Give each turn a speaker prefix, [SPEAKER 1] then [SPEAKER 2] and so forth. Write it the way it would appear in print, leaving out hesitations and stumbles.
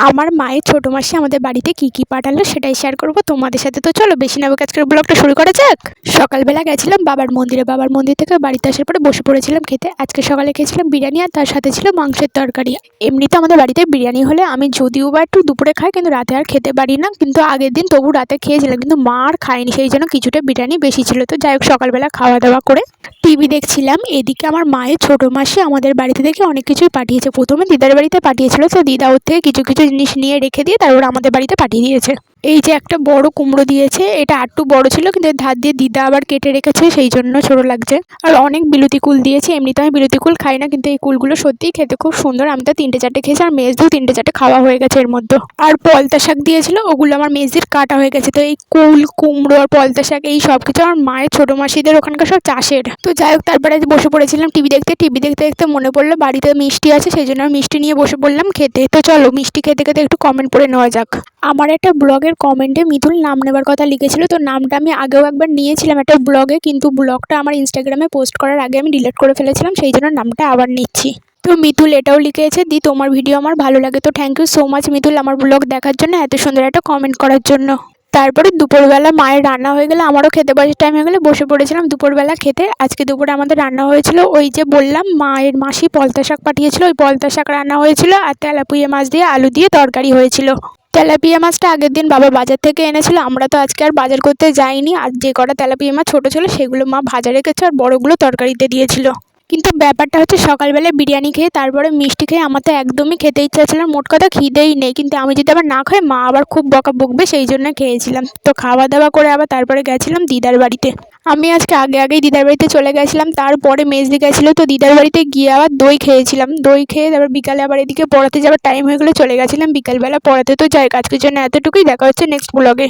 [SPEAKER 1] আমার মায়ের ছোট মাসি আমাদের বাড়িতে কি পাঠালো সেটাই শেয়ার করব তোমাদের সাথে। তো চলো বেশি না বকে আজকের ব্লগটা শুরু করা যাক। সকালবেলা গেছিলাম বাবার মন্দির থেকে বাড়িতে আসার পরে বসে পড়েছিলাম খেতে। আজকে সকালে খেয়েছিলাম বিরিয়ানি আর তার সাথে ছিল মাংসের তরকারি। এমনিতে আমাদের বাড়িতে বিরিয়ানি হলে আমি যদিও বা একটু দুপুরে খাই, কিন্তু রাতে আর খেতে পারি না। কিন্তু আগের দিন তবু রাতে খেয়েছিলাম, কিন্তু মা আর খায়নি, সেই জন্য কিছুটা বিরিয়ানি বেশি ছিল। তো যাই হোক, সকালবেলা খাওয়া দাওয়া করে টিভি দেখছিলাম। এদিকে আমার মায়ের ছোট মাসি আমাদের বাড়িতে থেকে অনেক কিছুই পাঠিয়েছে। প্রথমে দিদার বাড়িতে পাঠিয়েছিল, তো দিদা ওর থেকে কিছু কিছু জিনিস নিয়ে রেখে দিয়ে তারপর আমাদের বাড়িতে পাঠিয়ে দিয়েছে। এই যে একটা বড় কুমড়ো দিয়েছে, এটা একটু বড় ছিল, কিন্তু এর ধার দিয়ে দিদা আবার কেটে রেখেছে, সেই জন্য ছোট লাগছে। আর অনেক বিলুতি কুল দিয়েছে। এমনিতে আমি বিলুতি কুল খাই না, কিন্তু এই কুলগুলো সত্যিই খেতে খুব সুন্দর। আমি তো 3-4টে খেয়েছি, আর মেজদিও 3-4টে খাওয়া হয়ে গেছে এর মধ্যে। আর পলতা শাক দিয়েছিল, ওগুলো আমার মেজদির কাটা হয়ে গেছে। তো এই কুল, কুমড়ো আর পলতা শাক এই সব কিছু আমার মায়ের ছোট মাসিদের ওখানকার সব চাষের। তো যাই হোক, তারপরে বসে পড়েছিলাম টিভি দেখতে দেখতে মনে পড়লো বাড়িতে মিষ্টি আছে, সেই জন্য মিষ্টি নিয়ে বসে পড়লাম খেতে। তো চলো মিষ্টি খেতে খেতে একটু কমেন্ট পড়ে নেওয়া যাক। আমার একটা ব্লগের কমেন্টে মিথুল নাম নেবার কথা লিখেছিল। তো নামটা আমি আগেও একবার নিয়েছিলাম একটা ব্লগে, কিন্তু ব্লগটা আমার ইনস্টাগ্রামে পোস্ট করার আগে আমি ডিলিট করে ফেলেছিলাম, সেই জন্য নামটা আবার নিচ্ছি। তো মিথুল এটাও লিখেছে, দি তোমার ভিডিও আমার ভালো লাগে। তো thank you so much Mithul, আমার ব্লগ দেখার জন্য, এত সুন্দর একটা কমেন্ট করার জন্য। তারপরে দুপুরবেলা মায়ের রান্না হয়ে গেলে আমারও খেতে বসার টাইম হয়ে গেলে বসে পড়েছিলাম দুপুরবেলা খেতে। আজকে দুপুরে আমাদের রান্না হয়েছিল ওই যে বললাম মায়ের মাসি পলতা শাক পাঠিয়েছিল, ওই পলতা শাক রান্না হয়েছিল, আর তেলাপিয়া মাছ দিয়ে আলু দিয়ে তরকারি হয়েছিল। তেলাপিয়া মাছটা আগের দিন বাবা বাজার থেকে এনেছিল। আমরা তো আজকে আর বাজার করতে যাইনি, আর যে কটা তেলাপিয়া মাছ ছোটো ছিল সেগুলো মা ভাজা রেখেছে, আর বড়গুলো তরকারিতে দিয়েছিল। কিন্তু ব্যাপারটা হচ্ছে সকালবেলায় বিরিয়ানি খেয়ে তারপরে মিষ্টি খেয়ে আমার তো একদমই খেতে ইচ্ছা ছিল না। মোট কথা খিদেই নেই, কিন্তু আমি যদি আবার না খাই মা আবার খুব বকা বকবে, সেই জন্য খেয়েছিলাম। তো খাওয়া দাওয়া করে আবার তারপরে গেছিলাম দিদার বাড়িতে। আমি আজকে আগেই দিদার বাড়িতে চলে গেছিলাম, তারপরে মেজদি গেছিলো। তো দিদার বাড়িতে গিয়ে আবার দই খেয়েছিলাম। দই খেয়ে তারপর বিকালে আবার এদিকে পড়াতে যাওয়ার টাইম হয়ে গেলে চলে গেছিলাম বিকালবেলা পড়াতে। তো যাই, আজকের জন্য এতটুকুই, দেখা হচ্ছে নেক্সট ব্লগে।